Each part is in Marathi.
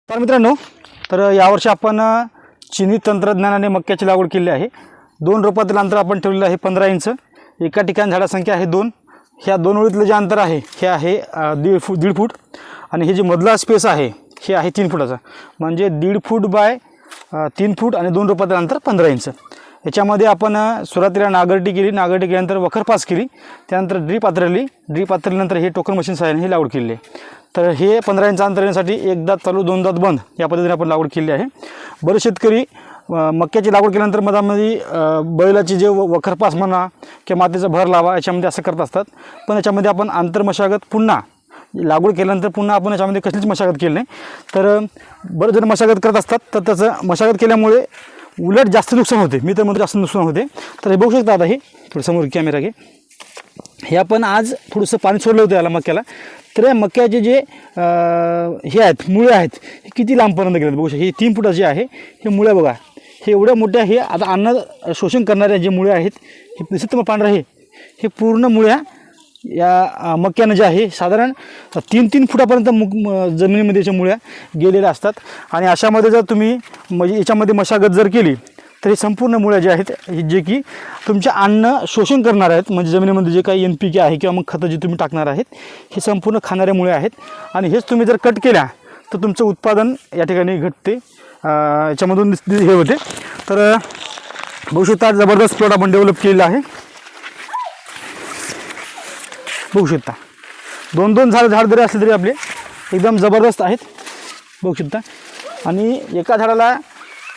तर मित्रांनो, यावर्षी आपण चिनी तंत्रज्ञानाने मक्याची लागवड केली आहे। 2 रोपातील अंतर आपण ठेवलेलं आहे 15 इंच। एका ठिकाणी झाडासंख्या आहे 2। ह्या 2 ओळीतलं जे अंतर आहे हे आहे 1.5 फूट आणि हे जे मधला स्पेस आहे हे आहे 3 फुटाचा, म्हणजे 1.5 फूट बाय 3 फूट आणि 2 रोपातील अंतर 15 इंच। याच्यामध्ये आपण सुरुवातीला नागरटी केली, नागरटी केल्यानंतर वखर पास केली, त्यानंतर ड्रीप आतरल्यानंतर हे टोकन मशीन सहाय्याने ही लागवड केली आहे। तर हे 15 इंच अंतरासाठी एकदा चालू दोनदा बंद या पद्धतीने आपण लागवड केली आहे। बरेच शेतकरी मक्याची लागवड केल्यानंतर मधामध्ये बैलाची जे वखरपास म्हणा किंवा मातीचा भर लावा याच्यामध्ये असं करत असतात, पण याच्यामध्ये आपण आंतरमशागत पुन्हा लागवड केल्यानंतर पुन्हा आपण याच्यामध्ये कसलीच मशागत केली नाही। तर बरेच जण मशागत करत असतात, तर त्याचं मशागत केल्यामुळे उलट जास्त नुकसान होते। मी तर म्हणतो जास्त नुकसान होते। तर हे बघू शकता, आता हे थोडं समोर कॅमेरा घे, हे आपण आज थोडंसं पाणी सोडलं होतं याला मक्याला, तर या मक्याचे जे हे आहेत मुळे आहेत हे किती लांबपर्यंत गेले बघू शकता। हे 3 फुटाचे आहे हे मुळे बघा, हे एवढ्या मोठ्या, हे आता अन्न शोषण करणारे जे मुळे आहेत हे दिसत मग पांढरा हे पूर्ण मुळ्या या मक्यानं जे आहे साधारण 3-3 फुटापर्यंत जमिनीमध्ये याच्या मुळ्या गेलेल्या असतात। आणि अशामध्ये जर तुम्ही म्हणजे याच्यामध्ये मशागत जर केली तर हे संपूर्ण मुळ्या जे आहेत जे की तुमचे अन्न शोषण करणार आहेत, म्हणजे जमिनीमध्ये जे काही NPK आहे किंवा मग खतं जे तुम्ही टाकणार आहेत हे संपूर्ण खाणारे मुळे आहेत। आणि हेच तुम्ही जर कट केल्या तर तुमचं उत्पादन या ठिकाणी घटते, याच्यामधून हे होते। तर बघू शकता जबरदस्त प्लॉट आपण डेव्हलप केलेला आहे। बघू शकता 2-2 झाड जरी असले तरी आपले एकदम जबरदस्त आहेत, बघू शकता। आणि एका झाडाला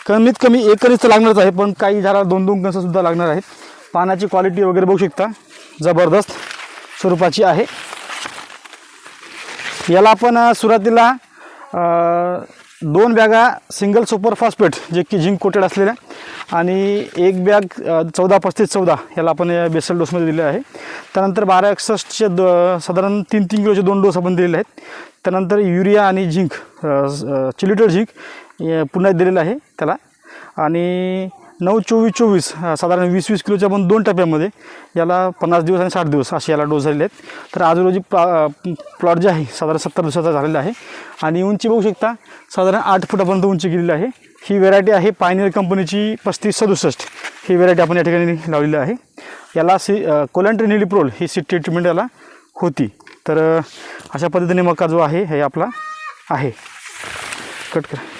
कमीत कमी 1 कणीस तर लागणारच आहे, पण काही झाडाला 2-2 कणसंसुद्धा लागणार आहेत। पानाची क्वालिटी वगैरे बघू शकता जबरदस्त स्वरूपाची आहे। याला आपण सुरुवातीला 2 बॅगा सिंगल सुपर फॉस्फेट जे की झिंक कोटेड असलेल्या आणि 1 बॅग 14-35-14 याला आपण बेसल डोसमध्ये दिले आहे। त्यानंतर 1261चे साधारण 3-3 किलोचे 2 डोस आपण दिलेले आहेत। त्यानंतर युरिया आणि झिंक चिलिटर झिंक पुन्हा दिलेलं आहे त्याला, आणि 9-24-24 साधारण 20-20 किलोच्या आपण 2 टप्प्यामध्ये याला 50 दिवस आणि 60 दिवस असे याला डोस झालेले आहेत। तर आज रोजी प्लॉट जे आहे साधारण 70 दिवसाचा झालेला आहे आणि उंची बघू शकता साधारण 8 फुटापर्यंत उंची गेलेली आहे। ही व्हेरायटी आहे पायनियर कंपनीची 3567, ही व्हेरायटी आपण या ठिकाणी लावलेली आहे। याला कोलॅन्ट्रिनिलिप्रोल ही सीड ट्रीटमेंट याला होती। तर अशा पद्धतीने मका जो आहे हे आपला आहे। कट करा।